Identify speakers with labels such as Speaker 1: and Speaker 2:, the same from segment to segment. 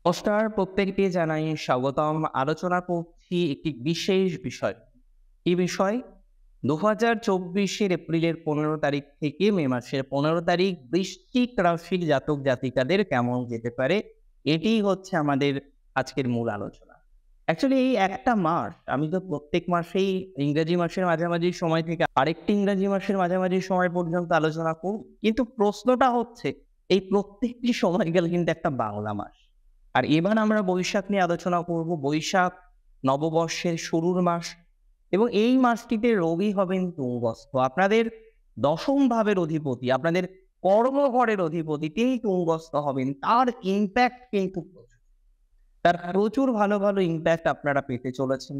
Speaker 1: নমস্কার, প্রত্যেককে জানাই স্বাগতম। আলোচনা করছি একটি বিশেষ বিষয়। এই বিষয় ২০২৪ এপ্রিলের ১৫ তারিখ থেকে মে মাসের ১৫ তারিখ বৃশ্চিক রাশির জাতক জাতিকাদের কেমন যেতে পারে, এটিই হচ্ছে আমাদের আজকের মূল আলোচনা। অ্যাকচুয়ালি এই একটা মাস, আমি তো প্রত্যেক মাসেই ইংরেজি মাসের মাঝামাঝি সময় থেকে আরেকটি ইংরেজি মাসের মাঝামাঝি সময় পর্যন্ত আলোচনা করব। কিন্তু প্রশ্নটা হচ্ছে, এই প্রত্যেকটি সময়কাল কিন্তু একটা বাংলা মাস। আর এবার আমরা বৈশাখ নিয়ে আলোচনা করব। বৈশাখ নববর্ষের শুরুর মাস এবং এই মাসটিতে রবি হবেন তুঙ্গস্থ। আপনাদের দশম ভাবের অধিপতি, আপনাদের কর্মঘরের অধিপতি তিনি তুঙ্গস্থ হবেন। তার ইমপ্যাক্ট কিন্তু তার প্রচুর ভালো ভালো ইমপ্যাক্ট আপনারা পেতে চলেছেন।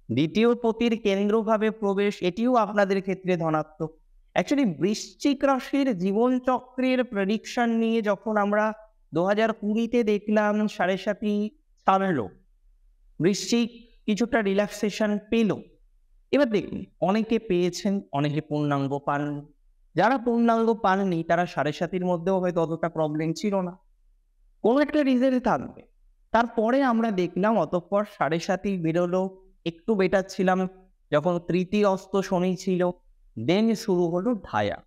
Speaker 1: দ্বিতীয় পতির কেন্দ্রভাবে প্রবেশ, এটিও আপনাদের ক্ষেত্রে ধনাত্মক। অ্যাকচুয়ালি বৃশ্চিক রাশির জীবনচক্রের প্রেডিকশন নিয়ে যখন আমরা ২০২০-তে দেখলাম সাড়ে সাতি থামলো, বৃশ্চিক কিছুটা রিল্যাক্সেশন পেল। এবার দেখুন, অনেকে পেয়েছেন, অনেকে পূর্ণাঙ্গ পান। যারা পূর্ণাঙ্গ পাননি তারা সাড়ে সাতির মধ্যেও হয়তো অতটা প্রবলেম ছিল না, কোনো একটা রিজনে থাকবে। তারপরে আমরা দেখলাম অতঃপর সাড়ে সাতি বেরোলো, একটু বেটার ছিলাম যখন তৃতীয় অস্ত শনি ছিল। দেন শুরু হলো ঢায়া।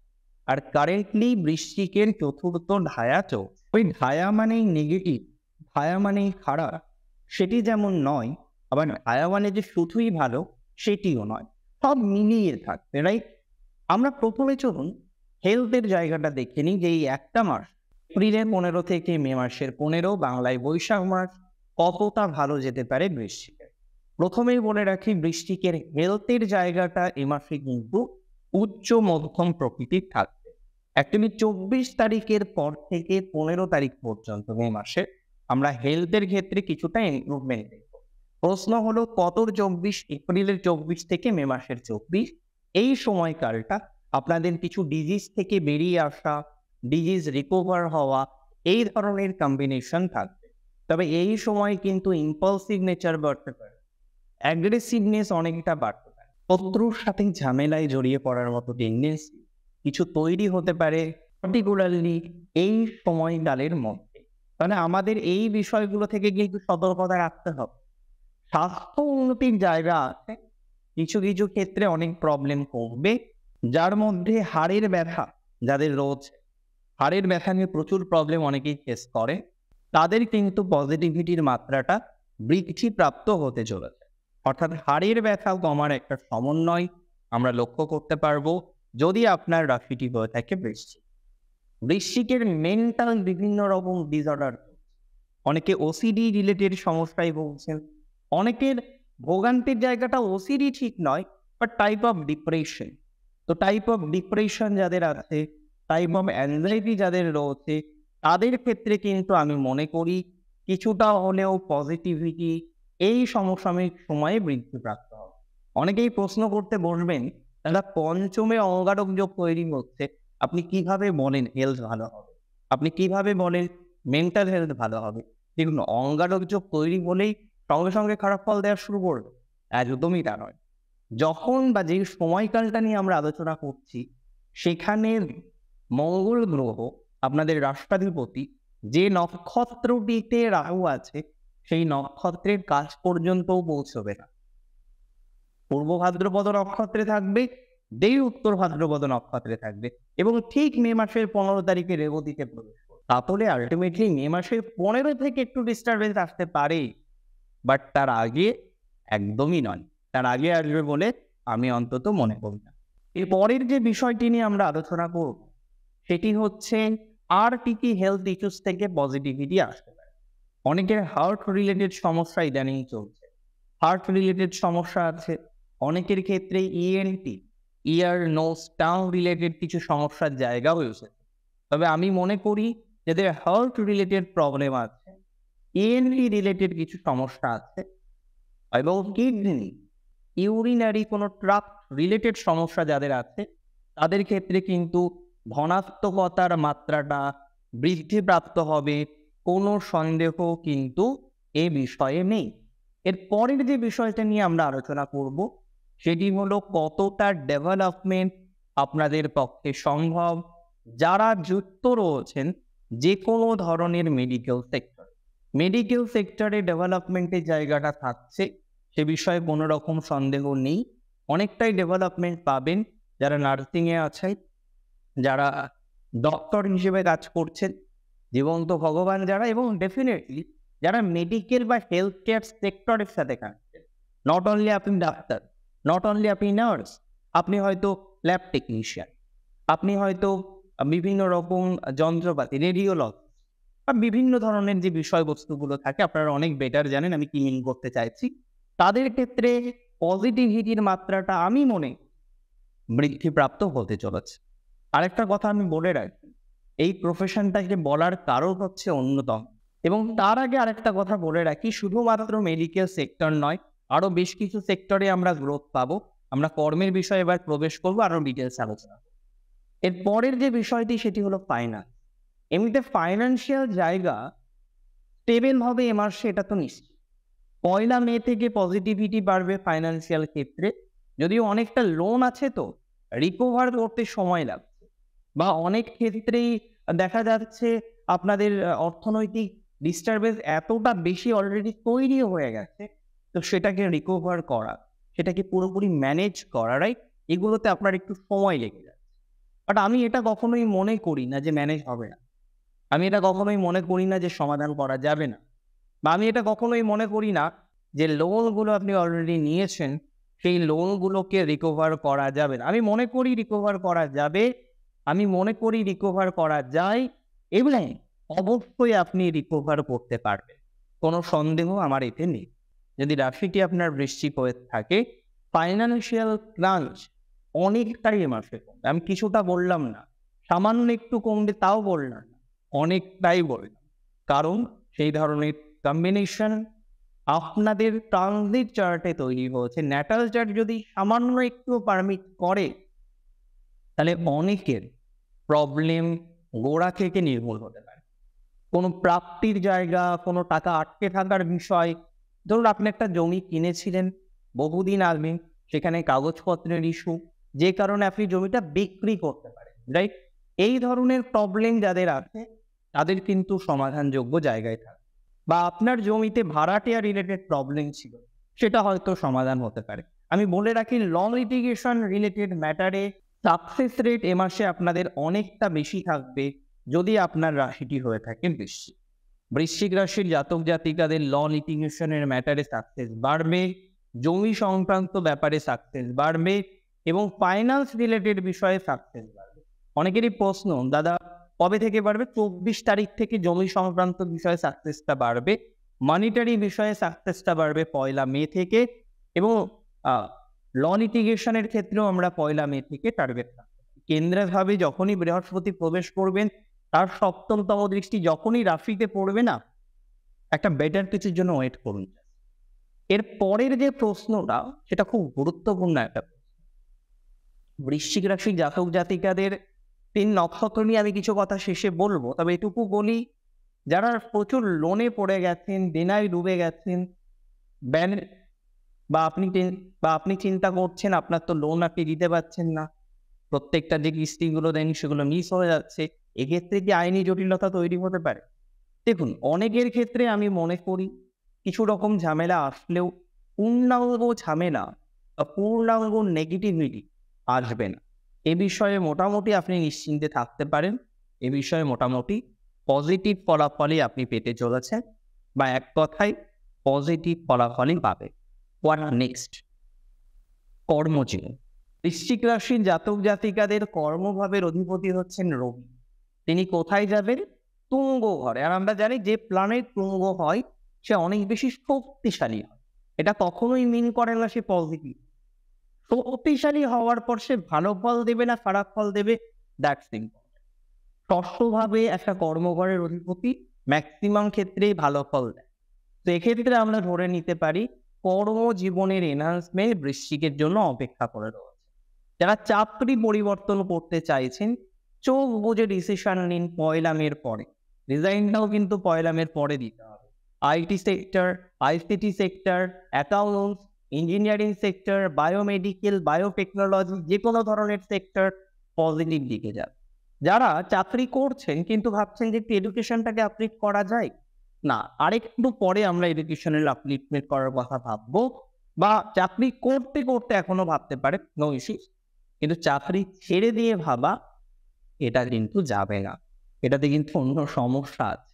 Speaker 1: আর কারেন্টলি বৃশ্চিকের চতুর্থ ঢায়া চলছে। ওই ঢায়া মানেই নেগেটিভ, ঢায়া মানেই খারাপ, সেটি যেমন নয়, আবার ঢায়া মানে যে শুধুই ভালো সেটিও নয়, সব মিলিয়ে থাকবে, রাইট? আমরা প্রথমে চলুন হেলথের জায়গাটা দেখে নিই যে এই একটা মাস, এপ্রিলের ১৫ থেকে মে মাসের ১৫, বাংলায় বৈশাখ মাস, কতটা ভালো যেতে পারে বৃশ্চিকের। প্রথমেই বলে রাখি, বৃশ্চিকের হেলথের জায়গাটা এ মাসে কিন্তু উচ্চ মধ্যম প্রকৃতির থাকবে। অ্যাকচুয়ালি ২৪ তারিখের পর থেকে ১৫ তারিখ পর্যন্ত মে মাসে আমরা হেলথের ক্ষেত্রে কিছুটা ইমপ্রুভমেন্ট দেখব। প্রশ্ন হলো কতর ২৪? এপ্রিলের ২৪ থেকে মে মাসের ২৪। এই সময়কালটা আপনাদের কিছু ডিজিজ থেকে বেরিয়ে আসা, ডিজিজ রিকভার হওয়া, এই ধরনের কম্বিনেশন থাকবে। তবে এই সময় কিন্তু ইম্পালসিভ নেচার বাড়তে পারে, অ্যাগ্রেসিভনেস অনেকটা বাড়তে পারে, শত্রুর সাথে ঝামেলায় জড়িয়ে পড়ার মতো টেন্ডেন্সি কিছু তৈরি হতে পারে, পার্টিকুলারলি এই সময়কালের মধ্যে। তাহলে আমাদের এই বিষয়গুলো থেকে কিন্তু সতর্কতা রাখতে হবে। স্বাস্থ্য উন্নতির জায়গা আছে, কিছু কিছু ক্ষেত্রে অনেক প্রবলেম করবে, যার মধ্যে হাড়ের ব্যথা যাদের রয়েছে, হাড়ের ব্যথা নিয়ে প্রচুর প্রবলেম অনেকেই ফেস করে, তাদের কিন্তু পজিটিভিটির মাত্রাটা বৃদ্ধিপ্রাপ্ত হতে চলেছে। অর্থাৎ হাড়ের ব্যথা কমার একটা সমন্বয় আমরা লক্ষ্য করতে পারবো যদি আপনার রাশিটি হয়ে থাকে বৃশ্চিক। বৃশ্চিকের মেন্টাল বিভিন্ন রকম ডিসঅর্ডার, অনেকে ওসিডি রিলেটেড সমস্যায় ভুগছেন, অনেকের ভোগান্তির জায়গাটা ওসিডি ঠিক নয়, বাট টাইপ অফ ডিপ্রেশন। তো টাইপ অফ ডিপ্রেশন যাদের আছে, টাইপ অফ অ্যাংজাইটি যাদের রয়েছে, তাদের ক্ষেত্রে কিন্তু আমি মনে করি কিছুটা হলেও পজিটিভিটি এই সমসাময়িক সময়ে বৃদ্ধিপ্রাপ্ত হবে। অনেকেই প্রশ্ন করতে বসবেন, তারা পঞ্চমে অঙ্গারক যোগ তৈরি হচ্ছে, আপনি কিভাবে বলেন হেলথ ভালো হবে, আপনি কিভাবে বলেন মেন্টাল হেলথ ভালো হবে? দেখুন, অঙ্গারক যোগ তৈরি হলেই সঙ্গে সঙ্গে খারাপ ফল দেওয়া শুরু করবে, একদমই তা নয়। যখন বা যে সময়কালটা নিয়ে আমরা আলোচনা করছি, সেখানে মঙ্গল গ্রহ আপনাদের রাষ্ট্রাধিপতি যে নক্ষত্রটিতে রাহু আছে, সেই নক্ষত্রের কাছ পর্যন্তও পৌঁছবে না। পূর্ব ভাদ্রপদ নক্ষত্রে থাকবে, দেই উত্তর ভাদ্রপদ নক্ষত্রে থাকবে এবং ঠিক মে মাসের ১৫ তারিখে রেবতীতে প্রবেশ করবে। তাহলে আলটিমেটলি মে মাসের ১৫ থেকে একটু ডিস্টারবেন্স আসতে পারে, বাট তার আগে একদমই নয়। তার আগে আসবে বলে আমি অন্তত মনে করি না। এর পরের যে বিষয়টি নিয়ে আমরা আলোচনা করব, সেটি হচ্ছে আর কি হেলথ ইস্যুস থেকে পজিটিভিটি আসতে পারে। অনেকের হার্ট রিলেটেড সমস্যা ইদানিং চলছে, হার্ট রিলেটেড সমস্যা আছে। অনেকের ক্ষেত্রে ইএনটি, ইয়ার নোজ টাং রিলেটেড কিছু সমস্যার জায়গা হয়েছে। তবে আমি মনে করি যাদের হার্ট রিলেটেড প্রবলেম আছে, ইএনটি রিলেটেড কিছু সমস্যা আছে এবং কিডনি, ইউরিনারি কোনো ট্রাক্ট রিলেটেড সমস্যা যাদের আছে, তাদের ক্ষেত্রে কিন্তু ধনাত্মকতার মাত্রাটা বৃদ্ধিপ্রাপ্ত হবে, কোনো সন্দেহ কিন্তু এ বিষয়ে নেই। এর পরের যে বিষয়টা নিয়ে আমরা আলোচনা করব, সেটি হলো কতটা ডেভেলপমেন্ট আপনাদের পক্ষে সম্ভব যারা যুক্ত রয়েছেন যে কোনো ধরনের মেডিকেল সেক্টর। মেডিকেল সেক্টরে ডেভেলপমেন্টের জায়গাটা থাকছে, সে বিষয়ে কোনো রকম সন্দেহ নেই। অনেকটাই ডেভেলপমেন্ট পাবেন যারা নার্সিংয়ে আছেন, যারা ডক্টর হিসেবে কাজ করছেন, জীবন্ত ভগবান যারা, এবং ডেফিনেটলি যারা মেডিকেল বা হেলথ কেয়ার সেক্টরের সাথে কাজ করছেন। নট অনলি আপনি ডাক্তার, নট অনলি আপনি নার্স, আপনি হয়তো ল্যাব টেকনিশিয়ান, আপনি হয়তো বিভিন্ন রকম যন্ত্রপাতি, রেডিওলজি বা বিভিন্ন ধরনের যে বিষয়বস্তুগুলো থাকে, আপনারা অনেক বেটার জানেন আমি কি মিন করতে চাইছি। তাদের ক্ষেত্রে পজিটিভিটির মাত্রাটা আমি মনে বৃদ্ধিপ্রাপ্ত হতে চলেছে। আরেকটা কথা আমি বলে রাখি, এই প্রফেশনটাকে বলার কারণ হচ্ছে অন্যতম। এবং তার আগে আরেকটা কথা বলে রাখি, শুধুমাত্র মেডিকেল সেক্টর নয়, আরো বেশ কিছু সেক্টরে আমরা গ্রোথ পাবো। আমরা কর্মের বিষয়ে এবার প্রবেশ করবো, আরো ডিটেলস আলোচনা করবো। এর পরের যে বিষয়টি সেটি হলো ফাইন্যান্স। এমনিতে ফাইন্যান্সিয়াল জায়গা স্টেবল হবে এ মাসে, এটা তো নিশ্চিত। 1 মে থেকে পজিটিভিটি বাড়বে ফাইন্যান্সিয়াল ক্ষেত্রে, যদিও অনেকটা লোন আছে তো রিকভার করতে সময় লাগছে, বা অনেক ক্ষেত্রেই দেখা যাচ্ছে আপনাদের অর্থনৈতিক ডিস্টারবেন্স এতটা বেশি অলরেডি তৈরি হয়ে গেছে, তো সেটাকে রিকভার করা, সেটাকে পুরোপুরি ম্যানেজ করা, রাইট, এগুলোতে আপনার একটু সময় লেগে যাচ্ছে। বাট আমি এটা কখনোই মনে করি না যে ম্যানেজ হবে না, আমি এটা কখনোই মনে করি না যে সমাধান করা যাবে না, বা আমি এটা কখনোই মনে করি না যে লোনগুলো আপনি অলরেডি নিয়েছেন সেই লোনগুলোকে রিকভার করা যাবে না। আমি মনে করি রিকভার করা যাবে, আমি মনে করি রিকভার করা যায়, এবং অবশ্যই আপনি রিকভার করতে পারবেন, কোনো সন্দেহ আমার এতে নেই। যদি রাশিটি আপনার বৃশ্চিক হয়ে থাকে, ফাইন্যান্সিয়াল ক্রাঞ্চ অনেকটাই এ মাসে কমবে। আমি কিছুটা বললাম না, সামান্য একটু কমবে তাও বললাম না, অনেকটাই বললাম। কারণ সেই ধরনের কম্বিনেশন আপনাদের ট্রানজিট চার্টে তৈরি হয়েছে। ন্যাটাল চার্ট যদি সামান্য একটু পারমিট করে, তাহলে অনেকের প্রবলেম গোড়া থেকে নির্মূল হতে পারে। কোনো প্রাপ্তির জায়গা, কোনো টাকা আটকে থাকার বিষয়, ধরুন আপনি একটা জমি কিনেছিলেন বহুদিন আগে, সেখানে কাগজপত্রের ইস্যু, যে কারণে আপনি জমিটা বিক্রি করতে পারেন, রাইট? এই ধরনের প্রবলেম যাদের আছে তাদের কিন্তু সমাধানযোগ্য জায়গায় থাকে। বা আপনার জমিতে ভাড়াটিয়া রিলেটেড প্রবলেম ছিল, সেটা হয়তো সমাধান হতে পারে। আমি বলে রাখি, লং লিটিগেশন রিলেটেড ম্যাটারে সাকসেস রেট এ মাসে আপনাদের অনেকটা বেশি থাকবে যদি আপনার রাশিটি হয়ে থাকে বৃশ্চিক। বৃশ্চিক রাশির জাতক জাতিকাদের ল লিটিগেশনের ম্যাটারে সাকসেস বাড়বে, জমি সংক্রান্ত ব্যাপারে সাকসেস বাড়বে, এবং ফাইন্যান্স রিলেটেড বিষয়ে সাকসেস বাড়বে। অনেকেরই প্রশ্ন, দাদা কবে থেকে বাড়বে? 24 তারিখ থেকে জমি সংক্রান্ত বিষয়ে সাকসেসটা বাড়বে, মানিটারি বিষয়ে সাকসেসটা বাড়বে 1 মে থেকে, এবং ল লিটিগেশনের ক্ষেত্রেও আমরা 1 মে থেকে টার্গেট রাখবো। কেন্দ্রভাবে যখনই বৃহস্পতি প্রবেশ করবেন, তার 7ম দৃষ্টি যখনই রাশিতে পড়বে না, একটা বেটার কিছুর জন্য ওয়েট করুন। এর পরের যে প্রশ্নটা, সেটা খুব গুরুত্বপূর্ণ একটা প্রশ্ন। বৃশ্চিক রাশির জাতক জাতিকাদের 3 নক্ষত্র নিয়ে আমি কিছু কথা শেষে বলবো, তবে এটুকু বলি, যারা প্রচুর লোনে পড়ে গেছেন, দেনায় ডুবে গেছেন, বা আপনি চিন্তা করছেন আপনার তো লোন আপনি দিতে পারছেন না, প্রত্যেকটা যে কিস্তিগুলো দেন সেগুলো মিস হয়ে যাচ্ছে, এক্ষেত্রে কি আইনি জটিলতা তৈরি হতে পারে? দেখুন, অনেকের ক্ষেত্রে আমি মনে করি কিছু রকম ঝামেলা আসলেও পূর্ণাঙ্গ ঝামেলা বা পূর্ণাঙ্গ নেগেটিভিটি আসবে না। এ বিষয়ে মোটামুটি আপনি নিশ্চিন্তে থাকতে পারেন, এ বিষয়ে মোটামুটি পজিটিভ ফলাফলই আপনি পেতে চলেছেন, বা এক কথায় পজিটিভ ফলাফলই পাবে। What next? কর্মজীবন। বৃশ্চিক রাশির জাতক জাতিকাদের কর্মভাবের অধিপতি হচ্ছেন রবি। তিনি কোথায় যাবেন? তুঙ্গ ঘরে। আর আমরা জানি যে প্ল্যানেট তুঙ্গ হয় সে অনেক বেশি শক্তিশালী হয়। এটা কখনোই মিন করে না সে পজিটিভ। শক্তিশালী হওয়ার পর সে ভালো ফল দেবে না খারাপ ফল দেবে, দ্যাটস ইম্পর্টেন্ট। ষষ্ঠভাবে একটা কর্মঘরের অধিপতি ম্যাক্সিমাম ক্ষেত্রেই ভালো ফল দেয়। তো এক্ষেত্রে আমরা ধরে নিতে পারি কর্মজীবনের এনহান্সমেন্ট বৃশ্চিকের জন্য অপেক্ষা করে রয়েছে। যারা চাকরি পরিবর্তন করতে চাইছেন, চোখ বুঝে ডিসিশন নিন 1 মের পরে। রিজাইনটাও কিন্তু 1 মের পরে দিতে হবে। IT sector, ICT sector, accounts, engineering sector, biomedical, biotechnology, যে কোনো ধরনের সেক্টর পজিটিভ দিকে যাবে। যারা চাকরি করছেন কিন্তু ভাবছেন যে একটু এডুকেশনটাকে আপগ্রেড করা যায়, না, আরেকটু পরে আমরা এডুকেশনাল আপলিফমেন্ট করার কথা ভাববো, বা চাকরি করতে করতে এখনো ভাবতে পারে, নো ইস্যুস। কিন্তু চাকরি ছেড়ে দিয়ে ভাবা, এটা কিন্তু যাবে না। এটাতে কিন্তু অন্য সমস্যা আছে।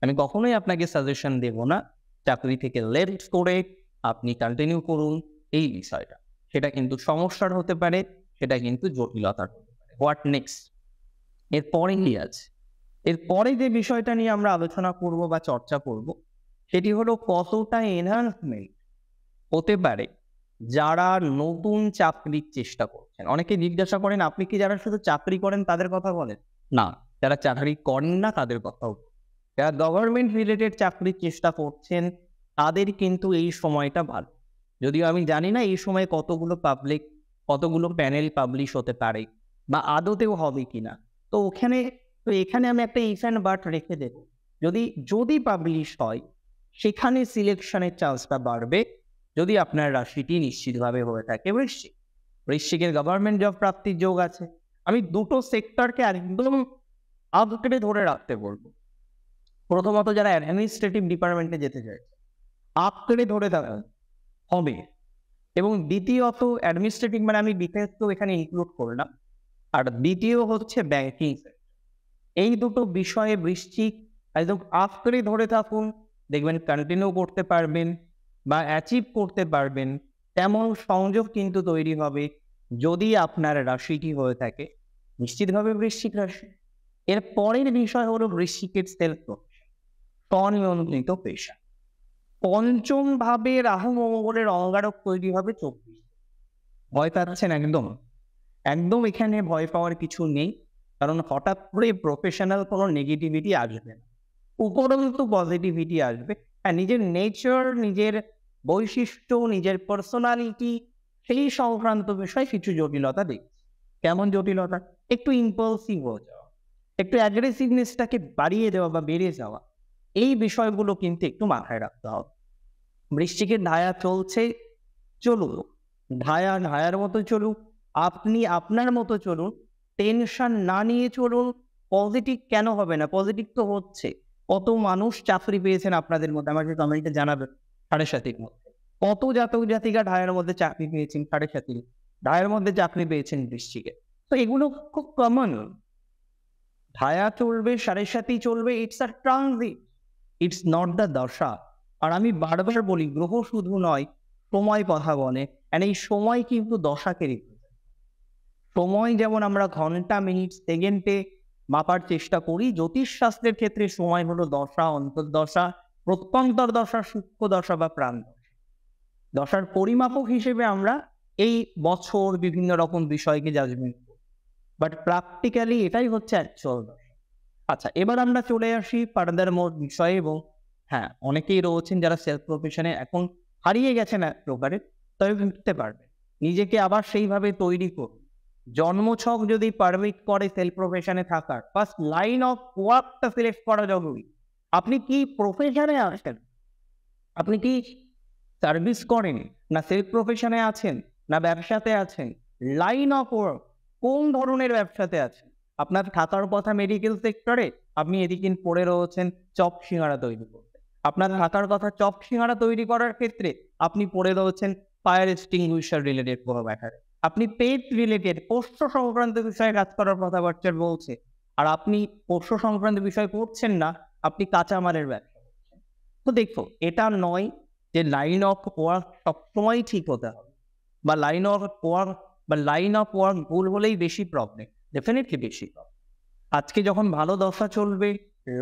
Speaker 1: আমি কখনোই আপনাকে সাজেশন দেব না চাকরি থেকে লেফট করে আপনি কন্টিনিউ করুন এই বিষয়টা। সেটা কিন্তু সমস্যার হতে পারে, সেটা কিন্তু জটিলতার হতে পারে। What next? এরপরে কি আছে? এরপরে যে বিষয়টা নিয়ে আমরা আলোচনা করব বা চর্চা করব, সেটি হলো কতটা এনহান্সমেন্ট হতে পারে যারা নতুন চাকরির চেষ্টা করছেন। অনেকে জিজ্ঞাসা করেন, আপনি কি যারা শুধু চাকরি করেন তাদের কথা বলেন? না, যারা চাকরি করেন না তাদের কথাও। যারা গভর্নমেন্ট রিলেটেড চাকরির চেষ্টা করছেন তাদের কিন্তু এই সময়টা ভালো। যদিও আমি জানি না এই সময় কতগুলো প্যানেল পাবলিশ হতে পারে বা আদতেও হবে কিনা। তো এখানে আমি একটা ইফ অ্যান্ড বাট রেখে দেব। যদি পাবলিশ হয়, সেখানে সিলেকশনের চান্সটা বাড়বে যদি আপনার রাশিটি নিশ্চিতভাবে হয়ে থাকে বৃশ্চিক। বৃশ্চিকের গভর্নমেন্ট জব প্রাপ্তির যোগ আছে। আমি দুটো সেক্টরকে একদম আঁকড়ে ধরে রাখতে বলবো। প্রথমত যারা অ্যাডমিনিস্ট্রেটিভ ডিপার্টমেন্টে যেতে চাইছে, আঁকড়ে ধরে থাকা হবে। এবং দ্বিতীয়ত অ্যাডমিনিস্ট্রেটিভ মানে আমি ডিফেন্স তো এখানে ইনক্লুড করলাম। আর দ্বিতীয় হচ্ছে ব্যাংকিং সেক্টর। এই দুটো বিষয়ে বৃশ্চিক একদম আঁকড়ে ধরে থাকুন, দেখবেন কন্টিনিউ করতে পারবেন বা অ্যাচিভ করতে পারবেন। তেমন সংযোগ কিন্তু তৈরি হবে যদি আপনার রাশিটি হয়ে থাকে নিশ্চিতভাবে বৃশ্চিক রাশি। এর পরের বিষয় হলো বৃশ্চিকের সেলফ প্রফেশন, স্বনিয়ন্ত্রিত পেশা। পঞ্চম ভাবে রাহু মঙ্গলের অঙ্গারক তৈরি হবে 24। ভয় পাচ্ছেন? একদম এখানে ভয় পাওয়ার কিছু নেই, কারণ হঠাৎ করে প্রফেশনাল কোনো নেগেটিভিটি আসবে না, উপরন্তু পজিটিভিটি আসবে। হ্যাঁ, নিজের নেচার, নিজের বৈশিষ্ট্য, নিজের পার্সোনালিটি, সেই সংক্রান্ত বিষয়ে কিছু জটিলতা দেখছি। কেমন জটিলতা? একটু ইম্পালসিভ হয়ে যাওয়া, একটু অ্যাগ্রেসিভনেসটাকে বাড়িয়ে দেওয়া বা বেড়ে যাওয়া, এই বিষয়গুলো কিন্তু একটু মাথায় রাখতে হবে। বৃশ্চিকের ধায়া চলছে, চলুন, ধায়ার মতো চলুন, আপনি আপনার মতো চলুন, টেনশন না নিয়ে চলুন। পজিটিভ কেন হবে না? পজিটিভ তো হচ্ছে। কত মানুষ চাকরি পেয়েছেন আপনাদের মধ্যে, আমাকে কমেন্টে জানাবেন। 7.5-র মধ্যে কত জাতক জাতিকা ধায়ার মধ্যে চাকরি পেয়েছেন? 7.5 ধায়ার মধ্যে চাকরি পেয়েছেন বৃশ্চিকে। তো এগুলো খুব কমন। ধায়া চলবে, 7.5 চলবে, it's a transit, it's not the দশা। আর আমি বারবার বলি, গ্রহ শুধু নয়, সময় কথা বলে। and এই সময় কিন্তু দশাকে রেখেছে। সময় যেমন আমরা ঘন্টা, মিনিট, সেকেন্ডে মাপার চেষ্টা করি, জ্যোতিষশাস্ত্রের ক্ষেত্রে সময় হলো দশা, অন্তর্দশা, প্রত্যন্তর দশা, সূক্ষ্ম দশা বা প্রাণ দশা। দশার পরিমাপক হিসেবে আমরা এই বছর বিভিন্ন রকম বিষয়কে জাজমেন্ট করি, বাট প্র্যাকটিক্যালি এটাই হচ্ছে অ্যাকচুয়াল দশা। আচ্ছা, এবার আমরা চলে আসি ফার্দার মোর বিষয়ে। এবং হ্যাঁ, অনেকেই রয়েছেন যারা সেলফ প্রফেশনে এখন হারিয়ে গেছেন এক প্রকারে, তবে ফিরতে পারবে। নিজেকে আবার সেইভাবে তৈরি করুন। জন্মছক যদি পারমিট করে সেলফ প্রফেশনে থাকার, ফার্স্ট লাইন অফ ওয়ার্কটা সিলেক্ট করা জরুরি। আপনি কি প্রফেশনে আছেন? আপনি কি সার্ভিস করেন, না সেলফ প্রফেশনে আছেন, না ব্যবসাতে আছেন? লাইন অফ ওয়ার্ক, কোন ধরনের ব্যবসাতে আছেন? আপনার থাকার কথা মেডিকেল সেক্টরে, আপনি এদিকে পড়ে রয়েছেন চপ সিঙ্গারা তৈরি করতে। আপনার থাকার কথা চপ সিঙ্গারা তৈরি করার ক্ষেত্রে, আপনি পড়ে রয়েছেন ফায়ার এক্সটিংগুইশার রিলেটেড কোনো ব্যাপারে। আপনি পেট রিলেটেড পোষ্য সংক্রান্ত বিষয়ে কাজ করার কথাবার্তা বলছে, আর আপনি পোষ্য সংক্রান্ত বিষয় করছেন না, আপনি কাঁচামালের ব্যবসা করছেন। তো দেখো, এটা নয় যে লাইন অফ ওয়ার্ক সবসময় ঠিক হতে হবে, বা লাইন অফ ওয়ার্ক ভুল হলেই বেশি প্রবলেম। ডেফিনেটলি বেশি প্রবলেম। আজকে যখন ভালো দশা চলবে,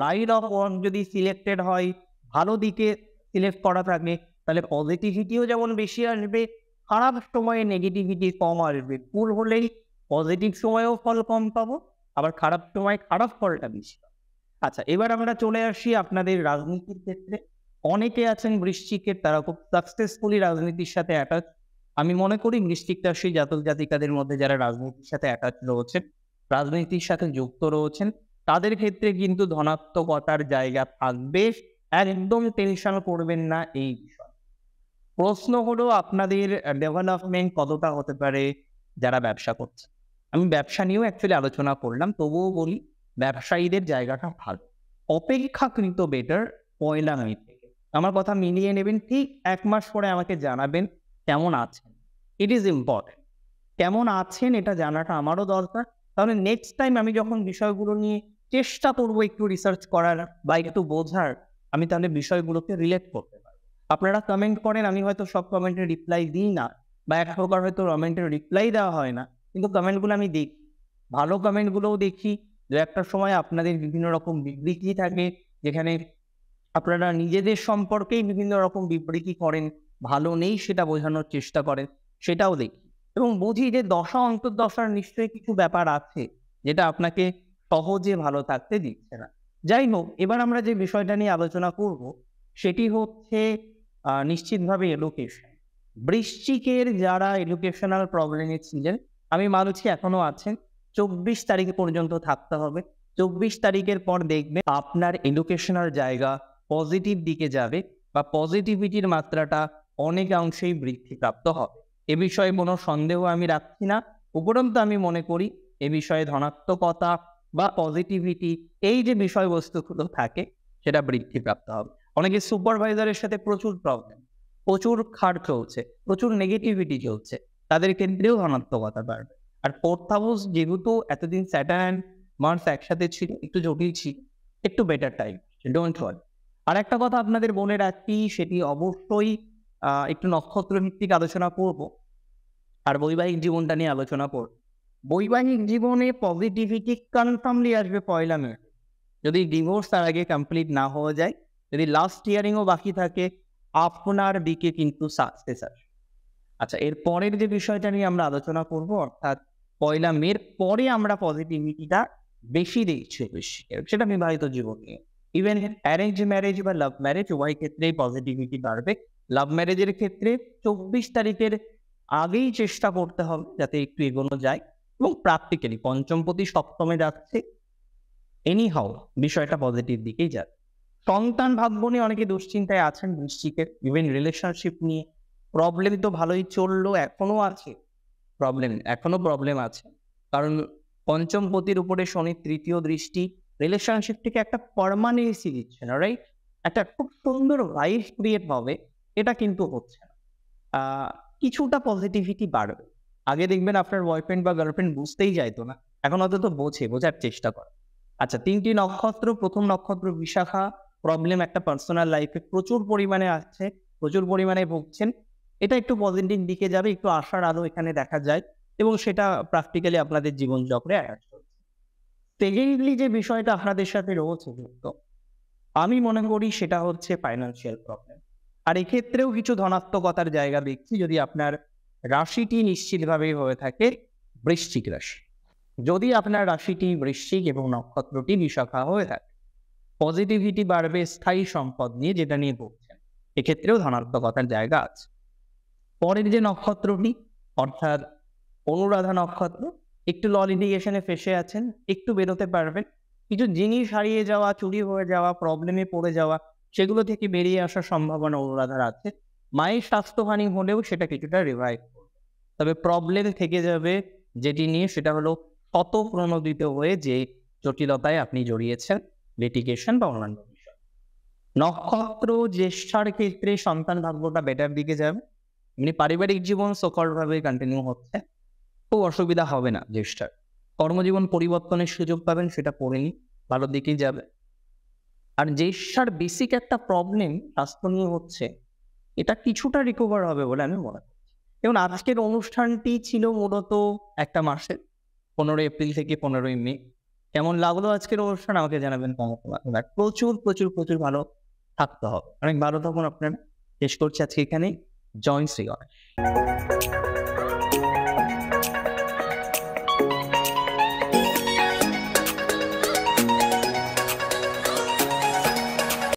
Speaker 1: লাইন অফ ওয়ার্ক যদি সিলেক্টেড হয়, ভালো দিকে সিলেক্ট করা থাকে, তাহলে পজিটিভিটিও যেমন বেশি আসবে, খারাপ সময়ে নেগেটিভিটি কম আসবে। ভুল হলেই পজিটিভ সময়েও ফল কম পাবো, আবার খারাপ সময় খারাপ ফলটা বেশি পাবো। আচ্ছা, এবার আমরা চলে আসি আপনাদের রাজনীতির ক্ষেত্রে। অনেকে আছেন বৃশ্চিকের, তারা খুব সাকসেসফুলি রাজনীতির সাথে অ্যাটাচ। আমি মনে করি বৃশ্চিক রাশি জাতক জাতিকাদের মধ্যে যারা রাজনীতির সাথে অ্যাটাচ রয়েছেন, রাজনীতির সাথে যুক্ত রয়েছেন, তাদের ক্ষেত্রে কিন্তু ধনাত্মকতার জায়গা থাকবে। একদম টেনশন করবেন না এই বিষয়ে। প্রশ্ন হলো আপনাদের ডেভেলপমেন্ট কতটা হতে পারে যারা ব্যবসা করছে। আমি ব্যবসা নিয়েও অ্যাকচুয়ালি আলোচনা করলাম, তবুও বলি ব্যবসায়ীদের জায়গাটা ভালো, অপেক্ষাকৃত বেটার 1 মে থেকে। আমার কথা মিলিয়ে নেবেন, ঠিক 1 মাস পরে আমাকে জানাবেন কেমন আছেন। It is important. কেমন আছেন এটা জানাটা আমারও দরকার। তাহলে নেক্সট টাইম আমি যখন বিষয়গুলো নিয়ে চেষ্টা করব একটু রিসার্চ করার বা একটু বোঝার, আমি তাহলে বিষয়গুলোকে রিলেট করতে পারবো। আপনারা কমেন্ট করেন, আমি হয়তো সব কমেন্টের রিপ্লাই দিই না, বা এক প্রকার হয়তো কমেন্টের রিপ্লাই দেওয়া হয় না, কিন্তু কমেন্টগুলো আমি দেখি। ভালো কমেন্টগুলোও দেখি। দু একটা সময় আপনাদের বিভিন্ন রকম বিবৃতি থাকে, যেখানে আপনারা নিজেদের সম্পর্কেই বিভিন্ন রকম বিবৃতি করেন, ভালো নেই সেটা বোঝানোর চেষ্টা করেন, সেটাও দেখি। এবং বুঝি যে দশা অন্তর্দশার নিশ্চয়ই কিছু ব্যাপার আছে, যেটা আপনাকে সহজে ভালো থাকতে দিচ্ছে না। যাই হোক, এবার আমরা যে বিষয়টা নিয়ে আলোচনা করব, সেটি হচ্ছে নিশ্চিতভাবে এডুকেশন। বৃশ্চিকের যারা এডুকেশনাল প্রবলেমে ছিলেন, আমি মানছি এখনো আছেন, 24 তারিখ পর্যন্ত থাকতে হবে। 24 তারিখের পর দেখবেন আপনার এডুকেশনাল জায়গা পজিটিভ দিকে যাবে, বা পজিটিভিটির মাত্রাটা অনেকাংশেই বৃদ্ধিপ্রাপ্ত হবে। এ বিষয়ে কোনো সন্দেহ আমি রাখছি না। উপরন্তু আমি মনে করি এ বিষয়ে ধনাত্মকতা বা পজিটিভিটি, এই যে বিষয়বস্তুগুলো থাকে, সেটা বৃদ্ধিপ্রাপ্ত হবে। অনেকে সুপারভাইজারের সাথে প্রচুর প্রবলেম, প্রচুর খাট চলছে, প্রচুর নেগেটিভিটি চলছে, তাদের ক্ষেত্রেও ধনাত্মকতা বাড়বে। আর 4th হাউস যেহেতু এতদিন স্যাটার্ন মার্স একসাথে ছিল, একটু জটিল ছিল, একটু বেটার টাইম, ডোন্ট ওয়ারি। আর একটা কথা আপনাদের বলে রাখি, সেটি অবশ্যই একটু নক্ষত্র ভিত্তিক আলোচনা করব, আর বৈবাহিক জীবনটা নিয়ে আলোচনা করব। বৈবাহিক জীবনে পজিটিভিটি কনফার্মলি আসবে 1 মে। যদি ডিভোর্স তার আগে কমপ্লিট না হয়ে যায়, যদি লাস্ট ইয়ারিংও বাকি থাকে, আপনার দিকে কিন্তু সাকসেস আসবে। আচ্ছা, এর পরের যে বিষয়টা নিয়ে আমরা আলোচনা করব, অর্থাৎ 1 মের পরে আমরা পজিটিভিটিটা বেশি দেখছি, সেটা বিবাহিত জীবন নিয়ে। ইভেন অ্যারেঞ্জ ম্যারেজ বা লাভ ম্যারেজ উভয় ক্ষেত্রেই পজিটিভিটি বাড়বে। লাভ ম্যারেজের ক্ষেত্রে 24 তারিখের আগেই চেষ্টা করতে হবে যাতে একটু এগোনো যায়, এবং প্র্যাকটিক্যালি পঞ্চমপতি সপ্তমে যাচ্ছে, এনিহাউ বিষয়টা পজিটিভ দিকেই যাবে। সন্তান ভাগ্য নিয়ে অনেকে দুশ্চিন্তায় আছেন বৃশ্চিকের। ইভেন রিলেশনশিপ নিয়ে প্রবলেম তো ভালোই চললো, এখনো আছে প্রবলেম, এখনো প্রবলেম আছে। কারণ পঞ্চমপতির উপরে শনির 3য় দৃষ্টি রিলেশনশিপটিকে একটা পার্মানেন্সি দিচ্ছে না, রাইট? একটা খুব সুন্দর ভাইব ক্রিয়েট হবে, এটা কিন্তু হচ্ছে না। কিছুটা পজিটিভিটি বাড়বে। আগে দেখবেন আপনার বয়ফ্রেন্ড বা গার্লফ্রেন্ড বুঝতেই চাইতো না, এখন অন্তত বোঝার চেষ্টা করে। আচ্ছা, 3টি নক্ষত্র, প্রথম নক্ষত্র বিশাখা, প্রবলেম একটা পার্সোনাল লাইফে প্রচুর পরিমাণে আসছে, প্রচুর পরিমাণে ভুগছেন, এটা একটু পজিটিভ দিকে যাবে, একটু আশার আলো এখানে দেখা যায়, এবং সেটা প্র্যাকটিক্যালি আপনাদের জীবনচক্রে অ্যাড করছে। সেকেন্ডলি যে বিষয়টা আপনাদের সাথে রয়েছে যুক্ত, আমি মনে করি সেটা হচ্ছে ফাইন্যান্সিয়াল প্রবলেম। আর এক্ষেত্রেও কিছু ধনাত্মকতার জায়গা দেখছি, যদি আপনার রাশিটি নিশ্চিতভাবেই হয়ে থাকে বৃশ্চিক রাশি। যদি আপনার রাশিটি বৃশ্চিক এবং নক্ষত্রটি বিশাখা হয়ে থাকে, পজিটিভিটি বাড়বে স্থায়ী সম্পদ নিয়ে, যেটা নিয়ে ভুগছেন, এক্ষেত্রেও ধনাত্মকতার জায়গা আছে। পরের যে নক্ষত্রটি, অর্থাৎ অনুরাধা নক্ষত্র, একটু ল লিটিগেশনে ফেসে আছেন, একটু বেরোতে পারবেন। কিছু জিনিস হারিয়ে যাওয়া, চুরি হয়ে যাওয়া, প্রবলেমে পড়ে যাওয়া, সেগুলো থেকে বেরিয়ে আসার সম্ভাবনা অনুরাধার আছে। মায়ের স্বাস্থ্যহানি হলেও সেটা কিছুটা রিভাইভ করবে, তবে প্রবলেম থেকে যাবে যেটি নিয়ে, সেটা হলো শতপ্রণোদিত হয়ে যে জটিলতায় আপনি জড়িয়েছেন, লিটিগেশন বা অন্যান্য বিষয়। নক্ষত্র জ্যেষ্ঠার ক্ষেত্রে সন্তান ভাগ্যটা বেটার দিকে যাবে, এমনি পারিবারিক জীবন সকল ভাবে কন্টিনিউ হচ্ছে, খুব অসুবিধা হবে না জ্যেষ্ঠার। কর্মজীবন পরিবর্তনের সুযোগ পাবেন, সেটা পড়েনি, ভালোর দিকেই যাবে। আর জ্যেষ্ঠার বেসিক একটা প্রবলেম স্বাস্থ্য নিয়ে হচ্ছে, এটা কিছুটা রিকভার হবে বলে আমি মনে করছি। এবং আজকের অনুষ্ঠানটি ছিল মূলত একটা মাসের, 15 এপ্রিল থেকে 15 মে। কেমন লাগলো আজকের অনুষ্ঠান আমাকে জানাবেন কমেন্ট মাধ্যমে। প্রচুর প্রচুর প্রচুর ভালো থাকতে হবে, অনেক ভালো থাকুন আপনারা। শেষ করছি আজকে এখানেই। জয় শ্রী গণেশ।